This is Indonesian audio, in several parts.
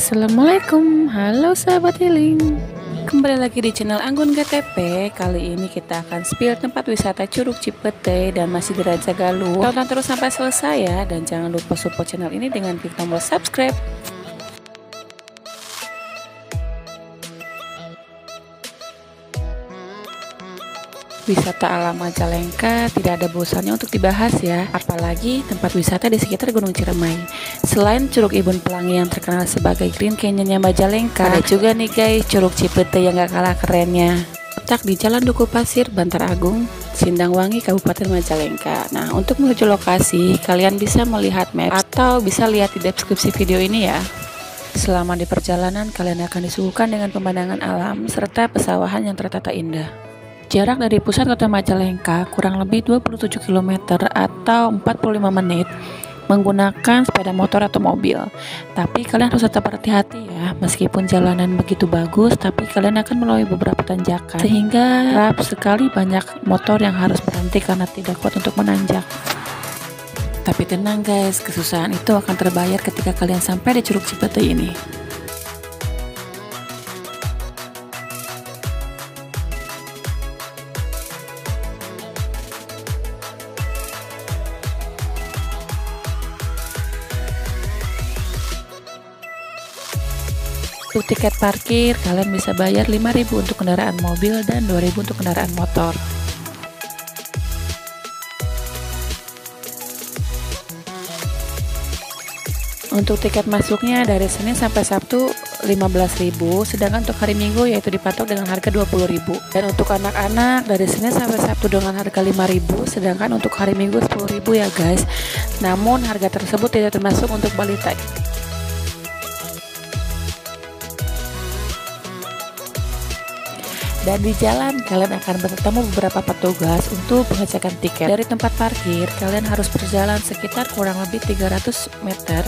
Assalamualaikum, halo sahabat healing. Kembali lagi di channel Anggun GTP. Kali ini kita akan spill tempat wisata Curug Cipete dan masih di Raja Galuh. Tonton terus sampai selesai ya, dan jangan lupa support channel ini dengan klik tombol subscribe. Wisata alam Majalengka tidak ada bosannya untuk dibahas ya, apalagi tempat wisata di sekitar Gunung Ciremai. Selain Curug Ibun Pelangi yang terkenal sebagai Green Canyonnya Majalengka, ada juga nih guys Curug Cipete yang gak kalah kerennya. Letak di Jalan Duku Pasir, Bantar Agung, Sindangwangi, Kabupaten Majalengka. Nah, untuk menuju lokasi, kalian bisa melihat map atau bisa lihat di deskripsi video ini ya. Selama di perjalanan, kalian akan disuguhkan dengan pemandangan alam serta pesawahan yang tertata indah. Jarak dari pusat kota Majalengka kurang lebih 27 km atau 45 menit menggunakan sepeda motor atau mobil. Tapi kalian harus tetap berhati-hati ya, meskipun jalanan begitu bagus, tapi kalian akan melalui beberapa tanjakan, sehingga kerap sekali banyak motor yang harus berhenti karena tidak kuat untuk menanjak. Tapi tenang guys, kesusahan itu akan terbayar ketika kalian sampai di Curug Cipete ini. Untuk tiket parkir, kalian bisa bayar 5.000 untuk kendaraan mobil dan 2.000 untuk kendaraan motor. Untuk tiket masuknya dari Senin sampai Sabtu 15.000, sedangkan untuk hari Minggu yaitu dipatok dengan harga 20.000. Dan untuk anak-anak dari Senin sampai Sabtu dengan harga 5.000, sedangkan untuk hari Minggu 10.000 ya guys. Namun harga tersebut tidak termasuk untuk balita. Dan di jalan kalian akan bertemu beberapa petugas untuk pengecekan tiket. Dari tempat parkir kalian harus berjalan sekitar kurang lebih 300 meter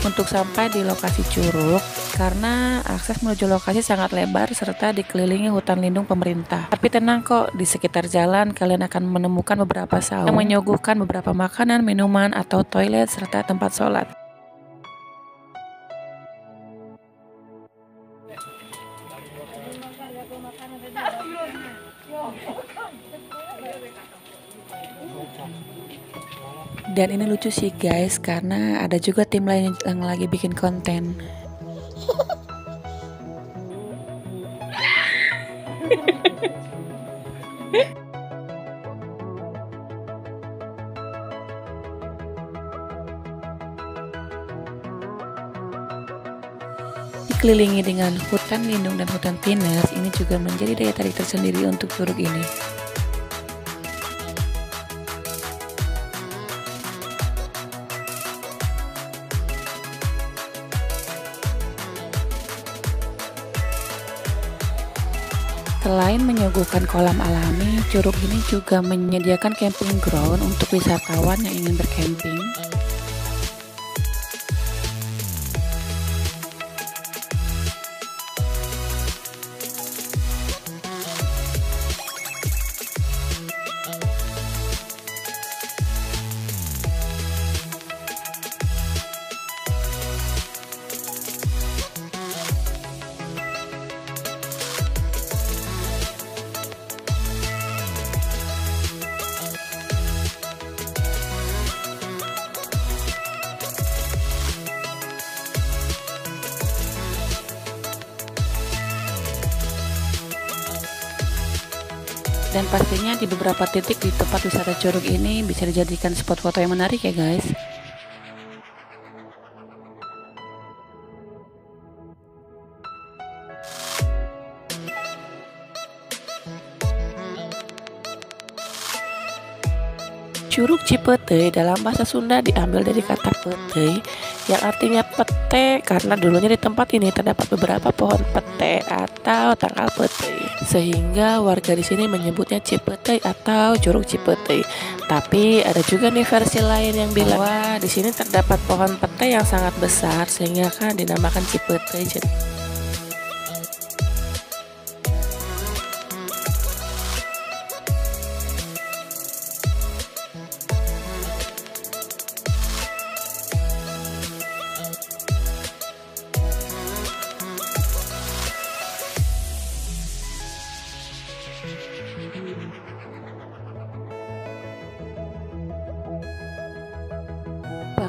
untuk sampai di lokasi curug, karena akses menuju lokasi sangat lebar serta dikelilingi hutan lindung pemerintah. Tapi tenang kok, di sekitar jalan kalian akan menemukan beberapa saung yang menyuguhkan beberapa makanan, minuman, atau toilet serta tempat sholat. Dan ini lucu sih guys, karena ada juga tim lain yang lagi bikin konten. Dikelilingi dengan hutan lindung dan hutan pinus, ini juga menjadi daya tarik tersendiri untuk curug ini. Selain menyuguhkan kolam alami, curug ini juga menyediakan camping ground untuk wisatawan yang ingin bercamping. Dan pastinya di beberapa titik di tempat wisata curug ini bisa dijadikan spot foto yang menarik ya guys. Curug Cipete dalam bahasa Sunda diambil dari kata pete yang artinya pete, karena dulunya di tempat ini terdapat beberapa pohon pete atau tangkal pete, sehingga warga di sini menyebutnya Cipete atau Curug Cipete. Tapi ada juga nih versi lain yang bilang bahwa di sini terdapat pohon pete yang sangat besar sehingga kan dinamakan Cipete.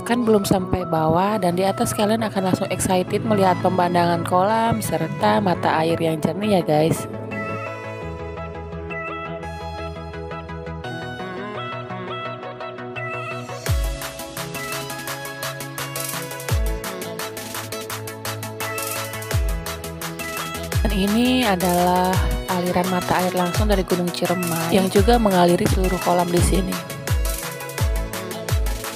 bahkan belum sampai bawah, dan di atas kalian akan langsung excited melihat pemandangan kolam serta mata air yang jernih ya guys. Dan ini adalah aliran mata air langsung dari Gunung Ciremai yang juga mengaliri seluruh kolam di sini.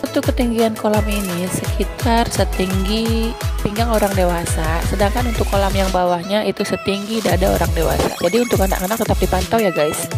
Untuk ketinggian kolam ini sekitar setinggi pinggang orang dewasa, sedangkan untuk kolam yang bawahnya itu setinggi dada orang dewasa. Jadi untuk anak-anak tetap dipantau ya guys.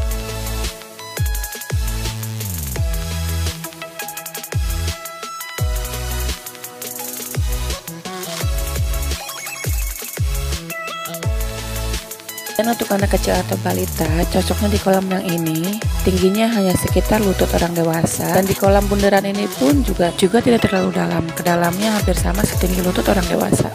Dan untuk anak kecil atau balita, cocoknya di kolam yang ini, tingginya hanya sekitar lutut orang dewasa. Dan di kolam bundaran ini pun juga tidak terlalu dalam, kedalamnya hampir sama setinggi lutut orang dewasa.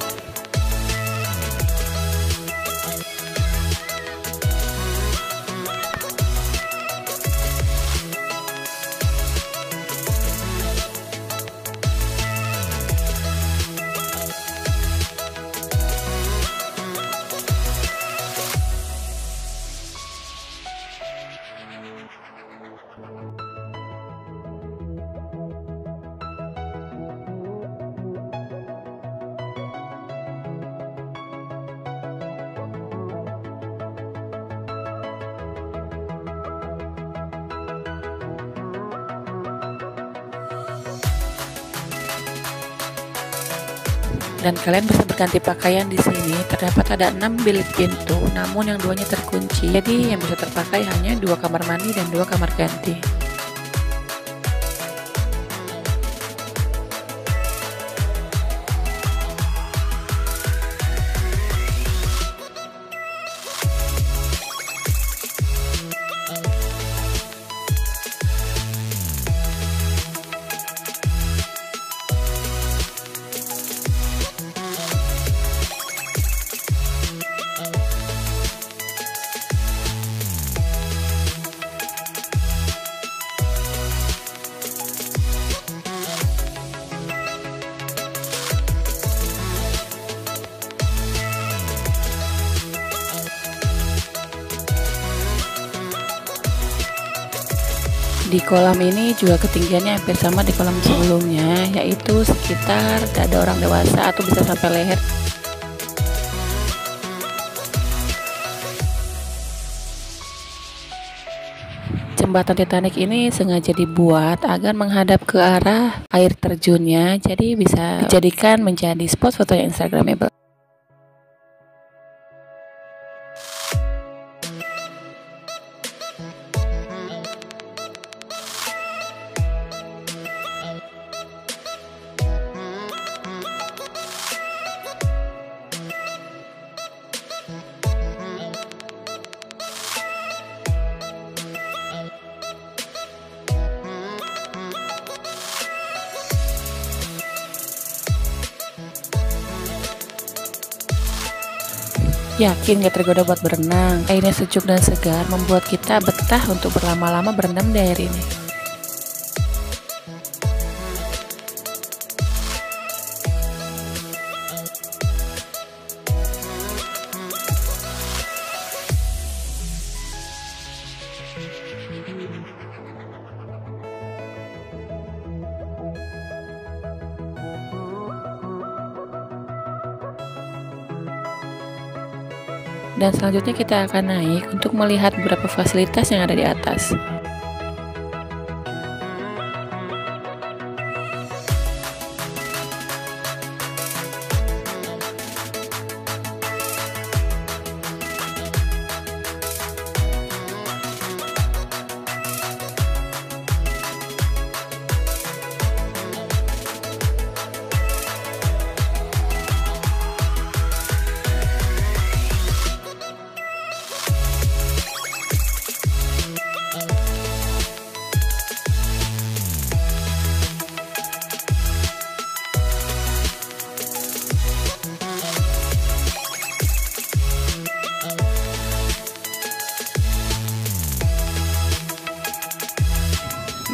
Dan kalian bisa berganti pakaian di sini. Terdapat ada 6 bilik pintu, namun yang 2-nya terkunci. Jadi yang bisa terpakai hanya 2 kamar mandi dan 2 kamar ganti. Di kolam ini juga ketinggiannya hampir sama di kolam sebelumnya, yaitu sekitar dada orang dewasa atau bisa sampai leher. Jembatan Titanic ini sengaja dibuat agar menghadap ke arah air terjunnya, jadi bisa dijadikan menjadi spot foto yang instagramable. Yakin gak tergoda buat berenang? Airnya sejuk dan segar membuat kita betah untuk berlama-lama berendam di air ini. Dan selanjutnya kita akan naik untuk melihat beberapa fasilitas yang ada di atas.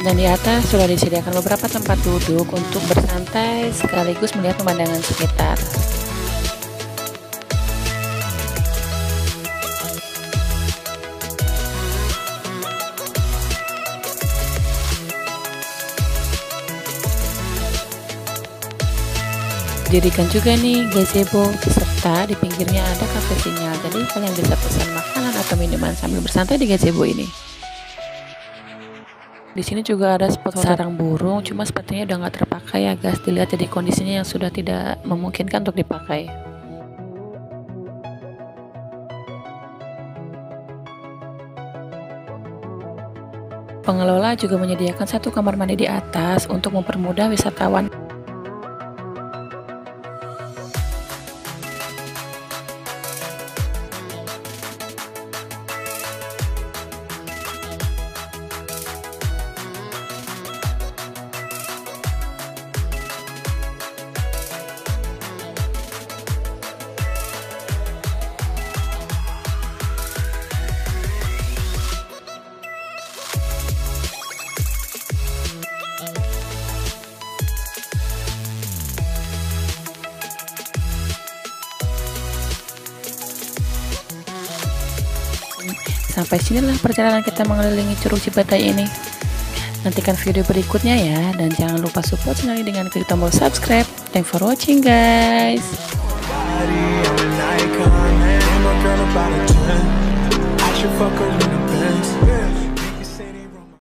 Dan di atas sudah disediakan beberapa tempat duduk untuk bersantai sekaligus melihat pemandangan sekitar. Didirikan juga nih gazebo, serta di pinggirnya ada cafe sinyal, jadi kalian bisa pesan makanan atau minuman sambil bersantai di gazebo ini. Di sini juga ada spot sarang burung, cuma sepertinya udah nggak terpakai ya guys, dilihat jadi kondisinya yang sudah tidak memungkinkan untuk dipakai. Pengelola juga menyediakan satu kamar mandi di atas untuk mempermudah wisatawan. Sampai sinilah perjalanan kita mengelilingi Curug Cibatai ini. Nantikan video berikutnya ya, dan jangan lupa support channel ini dengan klik tombol subscribe. Thanks for watching guys. I should fuck her in the Benz.